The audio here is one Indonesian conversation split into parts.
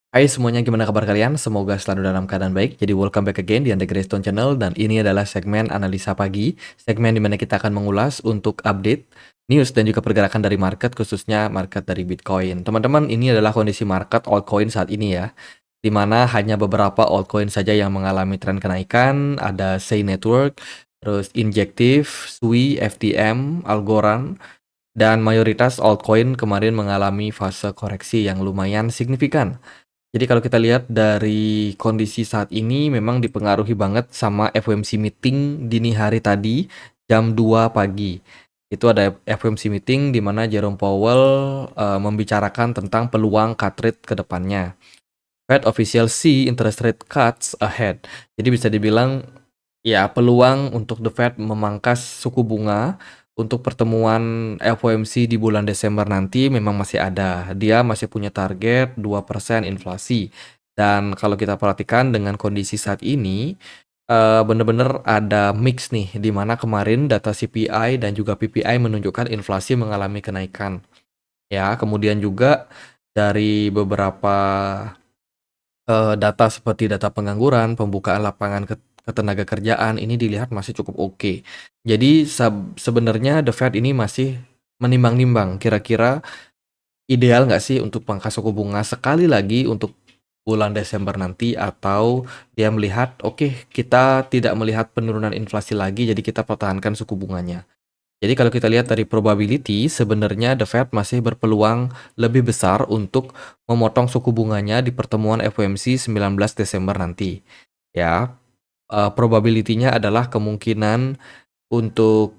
Hai semuanya, gimana kabar kalian? Semoga selalu dalam keadaan baik. Jadi welcome back again di Andre Greystone Channel dan ini adalah segmen analisa pagi, segmen di mana kita akan mengulas untuk update news dan juga pergerakan dari market, khususnya market dari Bitcoin. Teman-teman, ini adalah kondisi market altcoin saat ini ya, di mana hanya beberapa altcoin saja yang mengalami tren kenaikan. Ada Say Network, terus Injective, Sui, FTM, Algorand, dan mayoritas altcoin kemarin mengalami fase koreksi yang lumayan signifikan. Jadi kalau kita lihat dari kondisi saat ini memang dipengaruhi banget sama FOMC meeting dini hari tadi jam 2 pagi. Itu ada FOMC meeting di mana Jerome Powell membicarakan tentang peluang cut rate ke depannya. Fed official see interest rate cuts ahead. Jadi bisa dibilang ya peluang untuk The Fed memangkas suku bunga untuk pertemuan FOMC di bulan Desember nanti memang masih ada. Dia masih punya target 2% inflasi. Dan kalau kita perhatikan dengan kondisi saat ini, bener-bener ada mix nih, di mana kemarin data CPI dan juga PPI menunjukkan inflasi mengalami kenaikan. Ya, kemudian juga dari beberapa data seperti data pengangguran, pembukaan lapangan ketenaga kerjaan ini dilihat masih cukup oke. Jadi sebenarnya The Fed ini masih menimbang-nimbang kira-kira ideal nggak sih untuk pangkas suku bunga sekali lagi untuk bulan Desember nanti, atau dia melihat oke, kita tidak melihat penurunan inflasi lagi jadi kita pertahankan suku bunganya. Jadi kalau kita lihat dari probability, sebenarnya The Fed masih berpeluang lebih besar untuk memotong suku bunganya di pertemuan FOMC 19 Desember nanti. Ya, probability-nya adalah kemungkinan untuk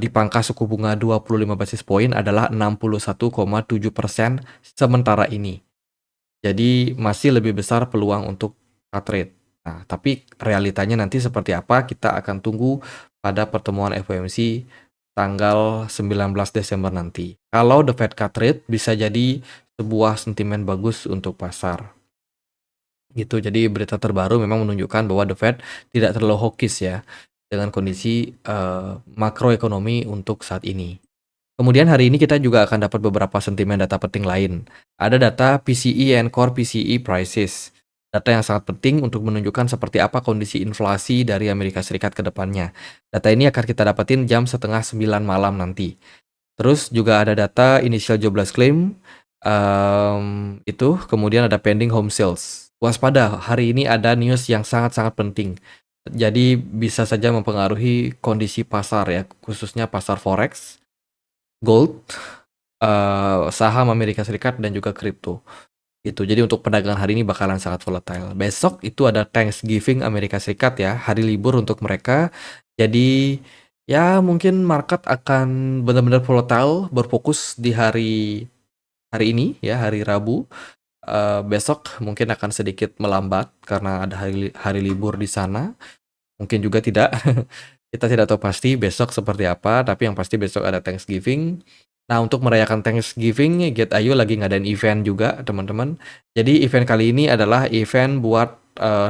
dipangkas suku bunga 25 basis point adalah 61,7% sementara ini. Jadi masih lebih besar peluang untuk cut rate. Nah, tapi realitanya nanti seperti apa kita akan tunggu pada pertemuan FOMC tanggal 19 Desember nanti. Kalau The Fed cut rate bisa jadi sebuah sentimen bagus untuk pasar. Gitu. Jadi berita terbaru memang menunjukkan bahwa The Fed tidak terlalu hawkish ya dengan kondisi makroekonomi untuk saat ini. Kemudian hari ini kita juga akan dapat beberapa sentimen data penting lain. Ada data PCE and Core PCE prices. Data yang sangat penting untuk menunjukkan seperti apa kondisi inflasi dari Amerika Serikat ke depannya. Data ini akan kita dapetin jam 8:30 malam nanti. Terus juga ada data initial jobless claim, itu, kemudian ada pending home sales. Waspada, hari ini ada news yang sangat-sangat penting. Jadi bisa saja mempengaruhi kondisi pasar ya, khususnya pasar forex, gold, saham Amerika Serikat dan juga kripto. Itu. Jadi untuk perdagangan hari ini bakalan sangat volatile. Besok itu ada Thanksgiving Amerika Serikat ya, hari libur untuk mereka. Jadi ya mungkin market akan benar-benar volatile, berfokus di hari ini ya, hari Rabu. Besok mungkin akan sedikit melambat karena ada hari libur di sana. Mungkin juga tidak. Kita tidak tahu pasti besok seperti apa, tapi yang pasti besok ada Thanksgiving. Nah, untuk merayakan Thanksgiving, Get.io lagi ngadain event juga, teman-teman. Jadi event kali ini adalah event buat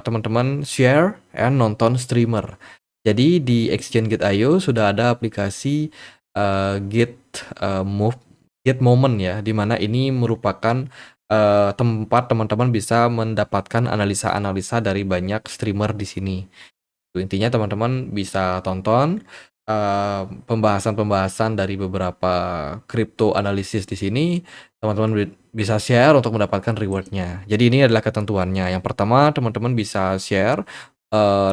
teman-teman share and nonton streamer. Jadi di exchange Get.io sudah ada aplikasi Get Move, Get Moment ya, di mana ini merupakan tempat teman-teman bisa mendapatkan analisa-analisa dari banyak streamer di sini. Intinya teman-teman bisa tonton pembahasan-pembahasan dari beberapa crypto analisis di sini. Teman-teman bisa share untuk mendapatkan rewardnya. Jadi ini adalah ketentuannya. Yang pertama, teman-teman bisa share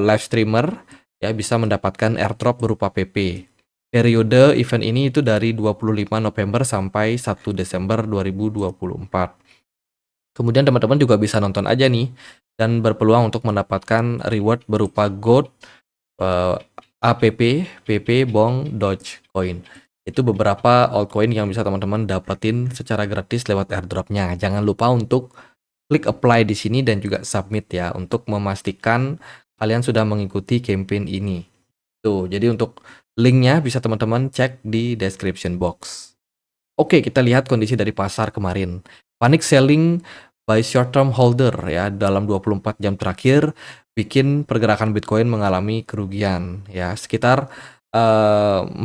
live streamer ya, bisa mendapatkan airdrop berupa PP. Periode event ini itu dari 25 November sampai 1 Desember 2024. Kemudian teman-teman juga bisa nonton aja nih dan berpeluang untuk mendapatkan reward berupa gold, APP, PP, Bong, Dogecoin. Itu beberapa altcoin yang bisa teman-teman dapetin secara gratis lewat airdropnya. Jangan lupa untuk klik apply di sini dan juga submit ya, untuk memastikan kalian sudah mengikuti campaign ini. Tuh, jadi untuk linknya bisa teman-teman cek di description box. Oke, kita lihat kondisi dari pasar kemarin. Panic selling by short term holder ya dalam 24 jam terakhir bikin pergerakan Bitcoin mengalami kerugian ya sekitar 54.000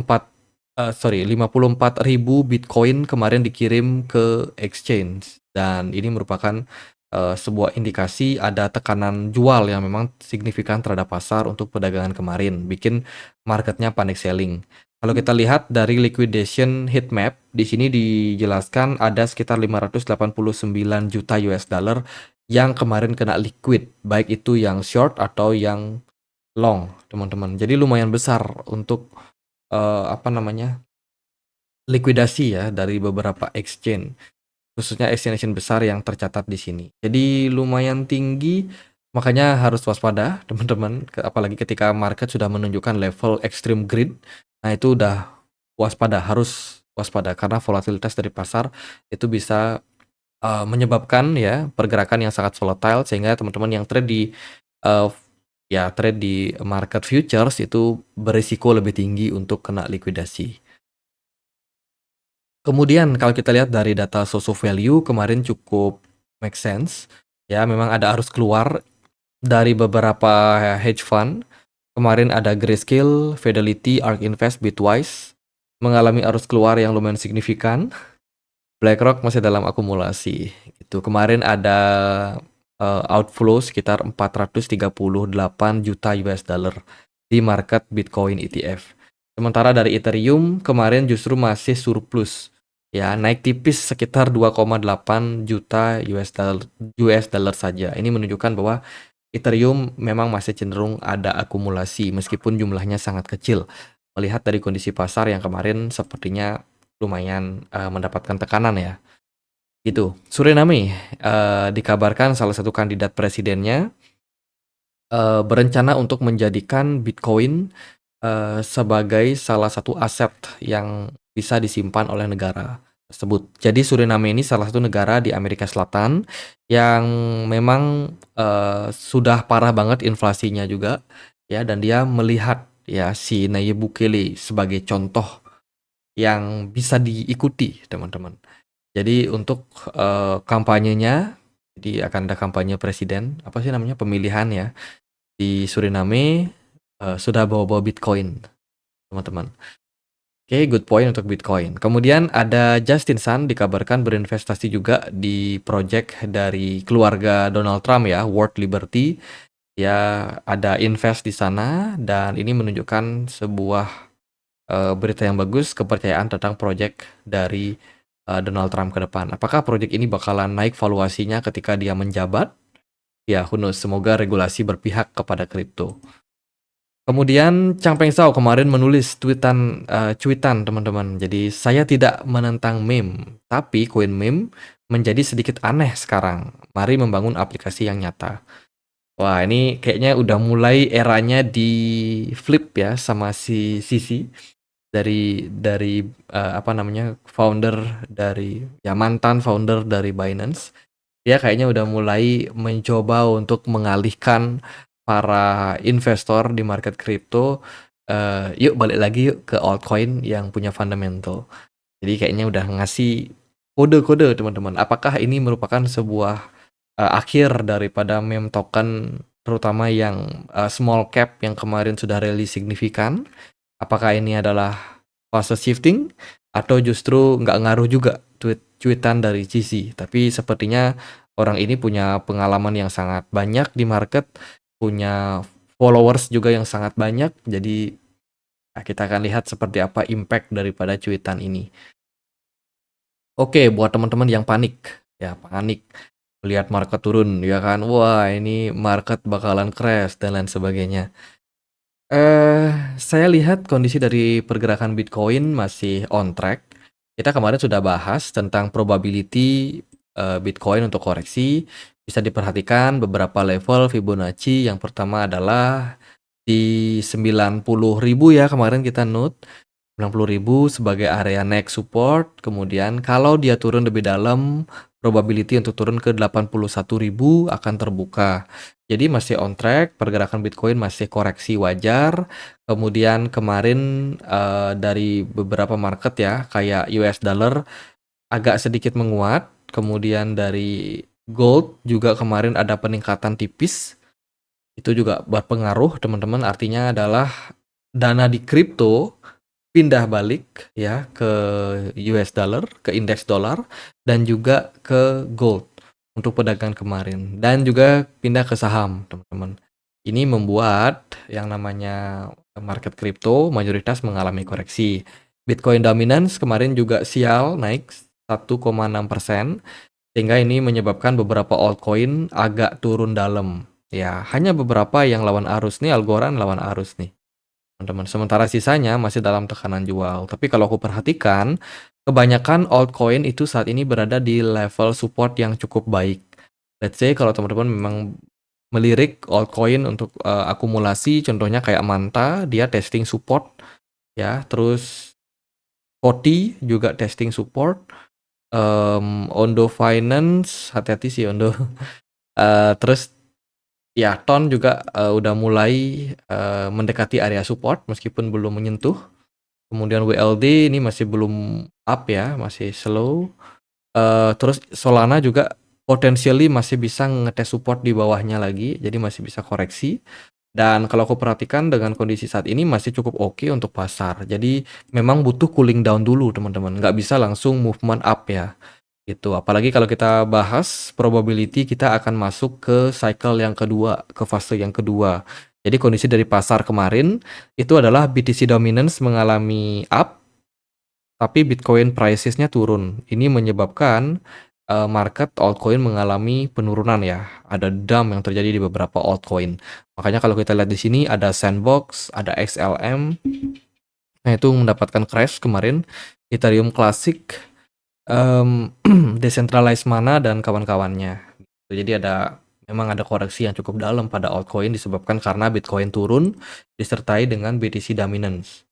Bitcoin kemarin dikirim ke exchange, dan ini merupakan sebuah indikasi ada tekanan jual yang memang signifikan terhadap pasar untuk perdagangan kemarin, bikin marketnya panic selling. Kalau kita lihat dari liquidation heat map, di sini dijelaskan ada sekitar 589 juta US dollar yang kemarin kena liquid, baik itu yang short atau yang long, teman-teman. Jadi lumayan besar untuk apa namanya, likuidasi ya dari beberapa exchange, khususnya exchange besar yang tercatat di sini. Jadi lumayan tinggi, makanya harus waspada teman-teman, apalagi ketika market sudah menunjukkan level extreme greed. Nah, itu udah waspada, harus waspada karena volatilitas dari pasar itu bisa menyebabkan ya pergerakan yang sangat volatile, sehingga teman-teman yang trade di uh, ya trade di market futures itu berisiko lebih tinggi untuk kena likuidasi. Kemudian kalau kita lihat dari data source of value kemarin cukup make sense. Ya, memang ada arus keluar dari beberapa hedge fund. Kemarin ada Grayscale, Fidelity, ARK Invest, Bitwise mengalami arus keluar yang lumayan signifikan. BlackRock masih dalam akumulasi. Itu kemarin ada outflow sekitar 438 juta US dollar di market Bitcoin ETF. Sementara dari Ethereum kemarin justru masih surplus. Ya, naik tipis sekitar 2,8 juta US dollar saja. Ini menunjukkan bahwa Ethereum memang masih cenderung ada akumulasi meskipun jumlahnya sangat kecil. Melihat dari kondisi pasar yang kemarin sepertinya lumayan mendapatkan tekanan ya. Gitu. Suriname dikabarkan salah satu kandidat presidennya berencana untuk menjadikan Bitcoin sebagai salah satu aset yang bisa disimpan oleh negara tersebut. Jadi Suriname ini salah satu negara di Amerika Selatan yang memang sudah parah banget inflasinya juga ya, dan dia melihat ya si Nayib Bukele sebagai contoh yang bisa diikuti, teman-teman. Jadi untuk kampanyenya, jadi akan ada kampanye presiden, apa sih namanya, pemilihan ya, di Suriname sudah bawa-bawa Bitcoin, teman-teman. Oke, good point untuk Bitcoin. Kemudian ada Justin Sun dikabarkan berinvestasi juga di project dari keluarga Donald Trump ya, World Liberty. Ya, ada invest di sana dan ini menunjukkan sebuah berita yang bagus, kepercayaan tentang project dari Donald Trump ke depan. Apakah project ini bakalan naik valuasinya ketika dia menjabat? Ya, who knows, semoga regulasi berpihak kepada kripto. Kemudian Chang Peng Shao kemarin menulis cuitan teman-teman. Jadi saya tidak menentang meme, tapi koin meme menjadi sedikit aneh sekarang. Mari membangun aplikasi yang nyata. Wah, ini kayaknya udah mulai eranya di flip ya sama si Sisi dari apa namanya, founder dari ya mantan founder dari Binance. Dia kayaknya udah mulai mencoba untuk mengalihkan para investor di market kripto, yuk balik lagi yuk ke altcoin yang punya fundamental. Jadi kayaknya udah ngasih kode-kode teman-teman. Apakah ini merupakan sebuah akhir daripada meme token, terutama yang small cap yang kemarin sudah rally signifikan? Apakah ini adalah fase shifting atau justru nggak ngaruh juga cuitan dari CC? Tapi sepertinya orang ini punya pengalaman yang sangat banyak di market, punya followers juga yang sangat banyak. Jadi kita akan lihat seperti apa impact daripada cuitan ini. Oke, buat teman-teman yang panik, ya panik lihat market turun, ya kan? Wah, ini market bakalan crash dan lain sebagainya. Saya lihat kondisi dari pergerakan Bitcoin masih on track. Kita kemarin sudah bahas tentang probability Bitcoin untuk koreksi. Bisa diperhatikan beberapa level Fibonacci. Yang pertama adalah di 90.000 ya, kemarin kita note 90.000 sebagai area next support. Kemudian kalau dia turun lebih dalam, probability untuk turun ke 81.000 akan terbuka. Jadi masih on track, pergerakan Bitcoin masih koreksi wajar. Kemudian kemarin dari beberapa market ya, kayak US dollar agak sedikit menguat. Kemudian dari gold juga kemarin ada peningkatan tipis. Itu juga berpengaruh teman-teman, artinya adalah dana di kripto pindah balik ya ke US dollar, ke indeks dolar dan juga ke gold. untuk pedagang kemarin dan juga pindah ke saham, teman-teman. Ini membuat yang namanya market kripto mayoritas mengalami koreksi. Bitcoin dominance kemarin juga sial naik 1,6%, sehingga ini menyebabkan beberapa altcoin agak turun dalam. Ya, hanya beberapa yang lawan arus nih, Algorand lawan arus nih, teman-teman. Sementara sisanya masih dalam tekanan jual. Tapi kalau aku perhatikan, kebanyakan altcoin itu saat ini berada di level support yang cukup baik. Let's say kalau teman-teman memang melirik altcoin untuk akumulasi, contohnya kayak Manta, dia testing support ya, terus Koti juga testing support, Ondo Finance, hati-hati sih Ondo. Terus ya Ton juga udah mulai mendekati area support meskipun belum menyentuh. Kemudian WLD ini masih belum up ya, masih slow. Terus Solana juga potentially masih bisa ngetes support di bawahnya lagi, jadi masih bisa koreksi. Dan kalau aku perhatikan dengan kondisi saat ini masih cukup oke untuk pasar. Jadi memang butuh cooling down dulu teman-teman, nggak bisa langsung movement up ya. Gitu. Apalagi kalau kita bahas probability kita akan masuk ke cycle yang kedua, ke fase yang kedua. Jadi kondisi dari pasar kemarin itu adalah BTC dominance mengalami up, tapi Bitcoin prices-nya turun. Ini menyebabkan market altcoin mengalami penurunan ya. Ada dump yang terjadi di beberapa altcoin. Makanya kalau kita lihat di sini ada Sandbox, ada XLM. Nah, itu mendapatkan crash kemarin. Ethereum Classic, Decentralized Mana dan kawan-kawannya. Jadi memang ada koreksi yang cukup dalam pada altcoin disebabkan karena Bitcoin turun disertai dengan BTC dominance.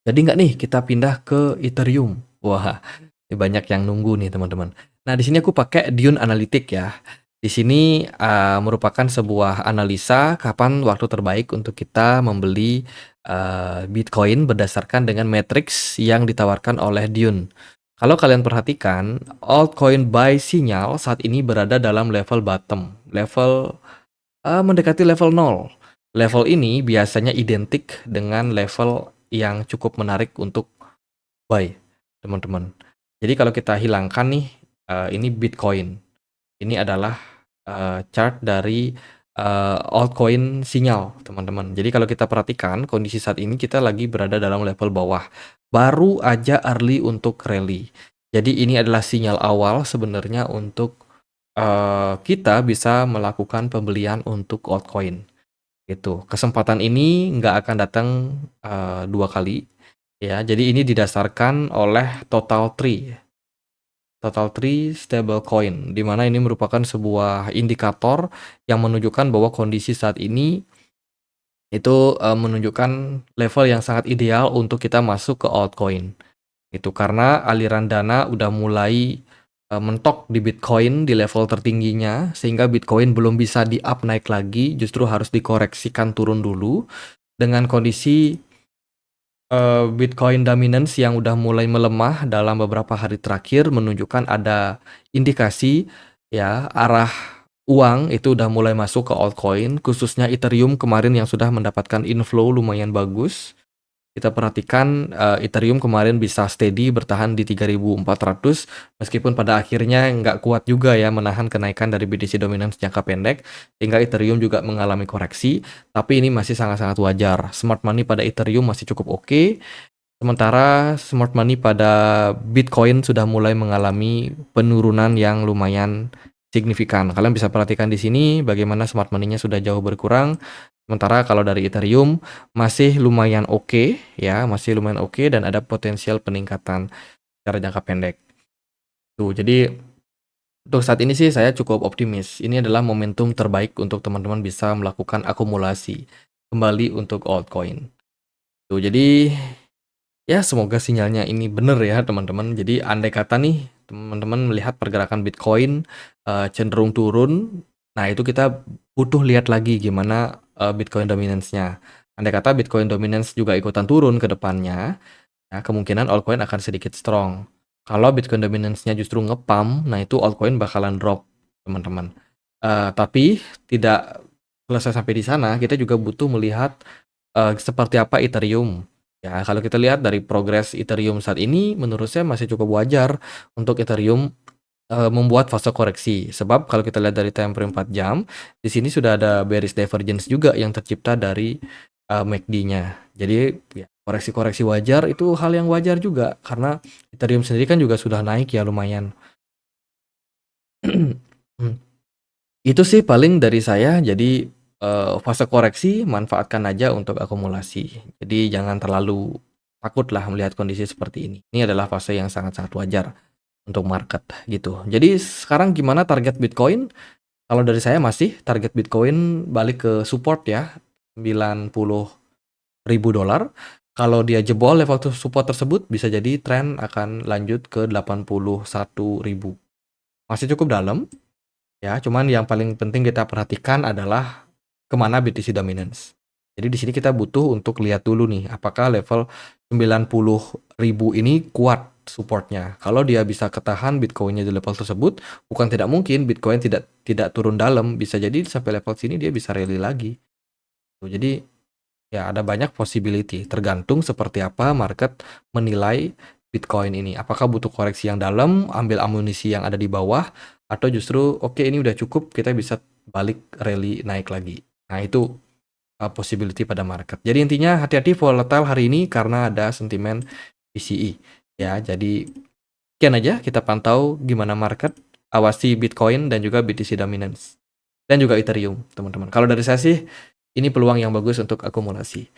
Jadi nggak nih kita pindah ke Ethereum? Wah, ini banyak yang nunggu nih teman-teman. Nah, di sini aku pakai Dune Analytic ya. Di sini merupakan sebuah analisa kapan waktu terbaik untuk kita membeli Bitcoin berdasarkan dengan matrix yang ditawarkan oleh Dune. Kalau kalian perhatikan, altcoin buy sinyal saat ini berada dalam level bottom, level mendekati level 0. Level ini biasanya identik dengan level yang cukup menarik untuk buy, teman-teman. Jadi kalau kita hilangkan nih, ini Bitcoin. Ini adalah chart dari altcoin sinyal, teman-teman. Jadi kalau kita perhatikan kondisi saat ini kita lagi berada dalam level bawah. Baru aja early untuk rally. Jadi ini adalah sinyal awal sebenarnya untuk kita bisa melakukan pembelian untuk altcoin. Gitu. Kesempatan ini nggak akan datang 2 kali ya. Jadi ini didasarkan oleh Total Tree stablecoin, di mana ini merupakan sebuah indikator yang menunjukkan bahwa kondisi saat ini itu menunjukkan level yang sangat ideal untuk kita masuk ke altcoin. Itu karena aliran dana udah mulai mentok di Bitcoin di level tertingginya, sehingga Bitcoin belum bisa di-up naik lagi, justru harus dikoreksikan turun dulu. Dengan kondisi Bitcoin dominance yang udah mulai melemah dalam beberapa hari terakhir menunjukkan ada indikasi ya arah uang itu udah mulai masuk ke altcoin, khususnya Ethereum kemarin yang sudah mendapatkan inflow lumayan bagus. Kita perhatikan Ethereum kemarin bisa steady bertahan di 3.400 meskipun pada akhirnya nggak kuat juga ya menahan kenaikan dari BTC dominance jangka pendek, sehingga Ethereum juga mengalami koreksi, tapi ini masih sangat-sangat wajar. Smart money pada Ethereum masih cukup oke, sementara smart money pada Bitcoin sudah mulai mengalami penurunan yang lumayan signifikan. Kalian bisa perhatikan di sini bagaimana smart money-nya sudah jauh berkurang. Sementara kalau dari Ethereum masih lumayan oke ya, masih lumayan oke dan ada potensial peningkatan secara jangka pendek. Tuh, jadi untuk saat ini sih saya cukup optimis. Ini adalah momentum terbaik untuk teman-teman bisa melakukan akumulasi kembali untuk altcoin. Tuh, jadi ya semoga sinyalnya ini bener ya teman-teman. Jadi andai kata nih teman-teman melihat pergerakan Bitcoin cenderung turun, nah itu kita butuh lihat lagi gimana Bitcoin dominance-nya. Andai kata Bitcoin dominance juga ikutan turun ke depannya, ya kemungkinan altcoin akan sedikit strong. Kalau Bitcoin dominance-nya justru ngepump, nah itu altcoin bakalan drop, teman-teman. Tapi tidak selesai sampai di sana, kita juga butuh melihat seperti apa Ethereum. Ya, kalau kita lihat dari progres Ethereum saat ini, menurut saya masih cukup wajar untuk Ethereum membuat fase koreksi. Sebab kalau kita lihat dari time frame 4 jam, di sini sudah ada bearish divergence juga yang tercipta dari MACD-nya. Jadi ya, koreksi-koreksi wajar itu hal yang wajar juga karena Ethereum sendiri kan juga sudah naik ya lumayan. Itu sih paling dari saya. Jadi fase koreksi manfaatkan aja untuk akumulasi. Jadi jangan terlalu takutlah melihat kondisi seperti ini. Ini adalah fase yang sangat-sangat wajar untuk market gitu. Jadi sekarang gimana target Bitcoin? Kalau dari saya masih target Bitcoin balik ke support ya, $90.000. Kalau dia jebol level support tersebut, bisa jadi tren akan lanjut ke 81.000. Masih cukup dalam ya, cuman yang paling penting kita perhatikan adalah kemana BTC dominance. Jadi di sini kita butuh untuk lihat dulu nih, apakah level 90.000 ini kuat supportnya. Kalau dia bisa ketahan Bitcoinnya di level tersebut, bukan tidak mungkin Bitcoin tidak turun dalam, bisa jadi sampai level sini dia bisa rally lagi. Jadi ya ada banyak possibility, tergantung seperti apa market menilai Bitcoin ini. Apakah butuh koreksi yang dalam, ambil amunisi yang ada di bawah, atau justru oke, ini udah cukup, kita bisa balik rally naik lagi. Nah itu possibility pada market. Jadi intinya hati-hati volatile hari ini karena ada sentimen PCE. Ya, jadi sekian aja kita pantau gimana market, awasi Bitcoin dan juga BTC dominance. Dan juga Ethereum, teman-teman. Kalau dari saya sih, ini peluang yang bagus untuk akumulasi.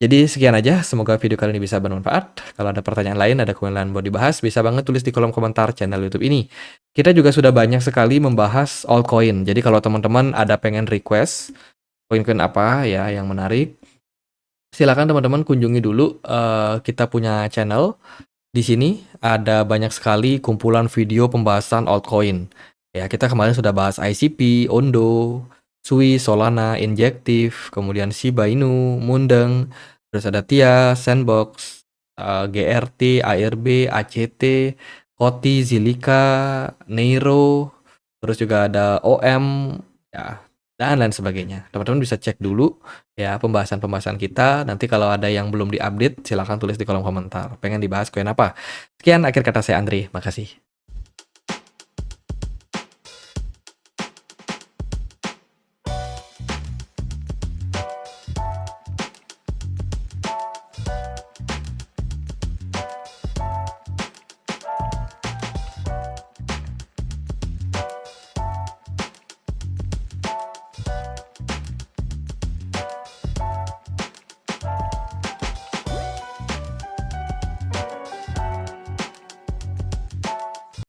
Jadi sekian aja, semoga video kali ini bisa bermanfaat. Kalau ada pertanyaan lain, ada komen lain mau dibahas, bisa banget tulis di kolom komentar channel YouTube ini. Kita juga sudah banyak sekali membahas altcoin. Jadi kalau teman-teman ada pengen request koin-koin apa ya yang menarik, silakan teman-teman kunjungi dulu kita punya channel. Di sini ada banyak sekali kumpulan video pembahasan altcoin. Ya, kita kemarin sudah bahas ICP, Ondo, Sui, Solana, Injective, kemudian Shiba Inu, Mundeng, terus ada TIA, Sandbox, GRT, ARB, ACT, Koti, Zilliqa, Neiro, terus juga ada OM, ya, dan lain sebagainya. Teman-teman bisa cek dulu ya pembahasan-pembahasan kita. Nanti kalau ada yang belum diupdate, silahkan tulis di kolom komentar. Pengen dibahas koin apa? Sekian akhir kata saya Andri. Makasih.